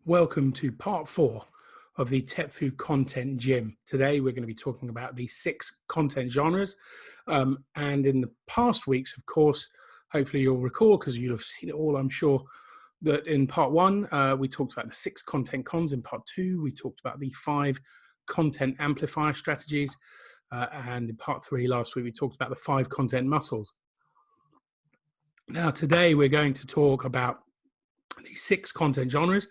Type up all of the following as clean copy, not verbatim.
Welcome to part 4 of the TepFu Content Gym. Today we're going to be talking about the 6 content genres. And in the past weeks, of course, hopefully you'll recall, because you'll have seen it all, I'm sure, that in part 1, we talked about the 6 content cons. In part 2, we talked about the 5 content amplifier strategies. And in part 3 last week, we talked about the 5 content muscles. Now, today we're going to talk about the 6 content genres.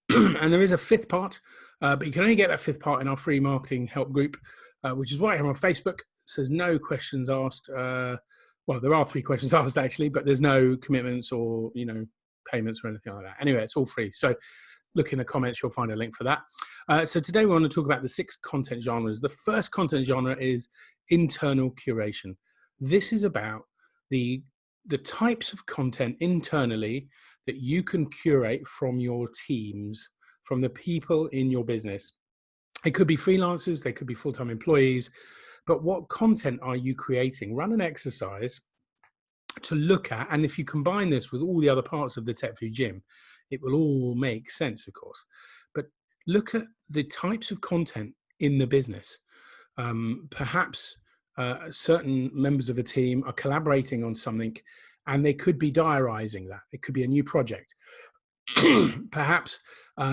And there is a 5th part, but you can only get that 5th part in our free marketing help group, which is right here on Facebook. So there's no questions asked. Well, there are 3 questions asked actually, but there's no commitments or, payments or anything like that. Anyway, it's all free. So look in the comments, you'll find a link for that. So today we want to talk about the 6 content genres. The first content genre is internal curation. This is about the types of content internally that you can curate from your teams, from the people in your business. It could be freelancers, they could be full-time employees, but what content are you creating? Run an exercise to look at, and if you combine this with all the other parts of the TepFu gym, it will all make sense, of course. But look at the types of content in the business. Perhaps certain members of a team are collaborating on something, and they could be diarizing that. It could be a new project. Perhaps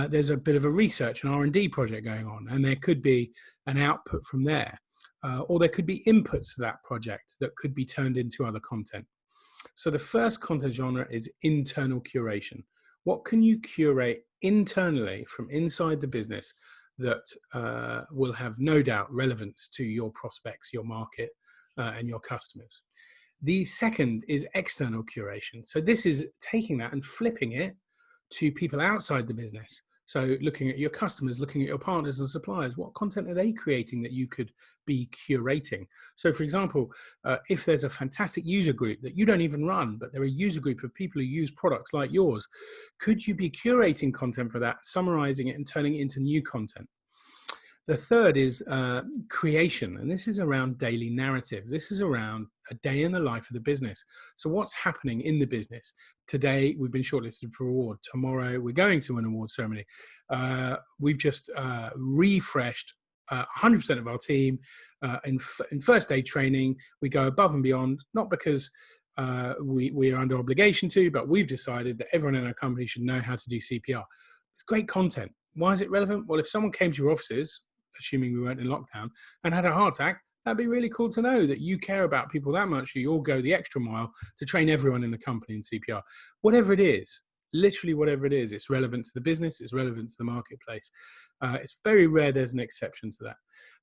there's a bit of a research and R&D project going on, and there could be an output from there. Or there could be inputs to that project that could be turned into other content. So the first content genre is internal curation. What can you curate internally from inside the business that will have no doubt relevance to your prospects, your market, and your customers? The second is external curation. So this is taking that and flipping it to people outside the business. So looking at your customers, looking at your partners and suppliers, what content are they creating that you could be curating? So for example, if there's a fantastic user group that you don't even run, but they're a user group of people who use products like yours, could you be curating content for that, summarizing it and turning it into new content? The third is creation, and this is around daily narrative. This is around a day in the life of the business. So what's happening in the business? Today, we've been shortlisted for an award. Tomorrow, we're going to an award ceremony. We've just refreshed 100% of our team in first aid training. We go above and beyond, not because we are under obligation to, but we've decided that everyone in our company should know how to do CPR. It's great content. Why is it relevant? Well, if someone came to your offices, assuming we weren't in lockdown, and had a heart attack, that'd be really cool to know that you care about people that much. You all go the extra mile to train everyone in the company in CPR. Whatever it is, literally whatever it is, it's relevant to the business, it's relevant to the marketplace. It's very rare there's an exception to that.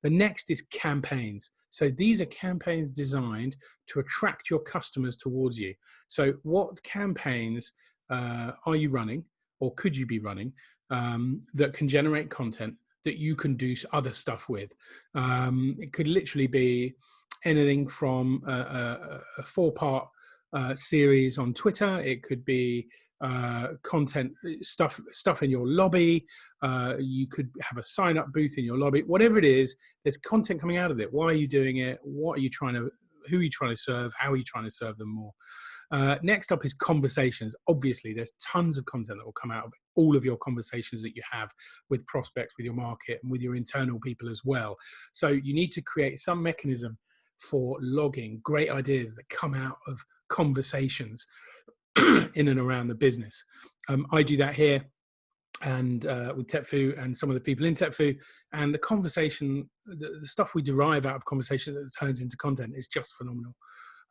The next is campaigns. So these are campaigns designed to attract your customers towards you. So what campaigns are you running, or could you be running, that can generate content that you can do other stuff with? It could literally be anything from a 4-part series on Twitter. It could be content stuff in your lobby. You could have a sign-up booth in your lobby. Whatever it is, there's content coming out of it. Why are you doing it? What are you trying to? Who are you trying to serve? How are you trying to serve them more? Next up is conversations. Obviously, there's tons of content that will come out of all of your conversations that you have with prospects, with your market, and with your internal people as well. So you need to create some mechanism for logging great ideas that come out of conversations in and around the business. I do that here and with TepFu and some of the people in TepFu, and the conversation, the stuff we derive out of conversation that turns into content is just phenomenal.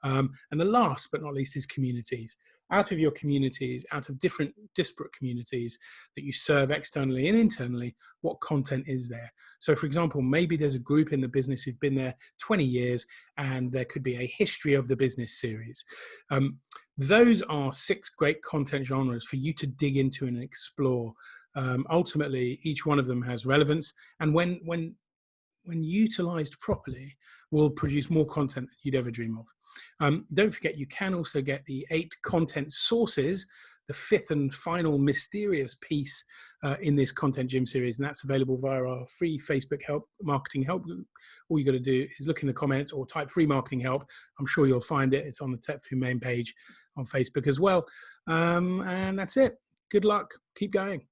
And the last but not least is communities. Out of your communities, out of different disparate communities that you serve externally and internally, what content is there? So for example, maybe there's a group in the business who've been there 20 years and there could be a history of the business series. Those are 6 great content genres for you to dig into and explore. Ultimately, each one of them has relevance, and when utilized properly, will produce more content than you'd ever dream of. Don't forget, you can also get the 8 content sources, the 5th and final mysterious piece in this content gym series, and that's available via our free Facebook marketing help group. All you got to do is look in the comments or type free marketing help. I'm sure you'll find it. It's on the TepFu main page on Facebook as well. And that's it. Good luck. Keep going.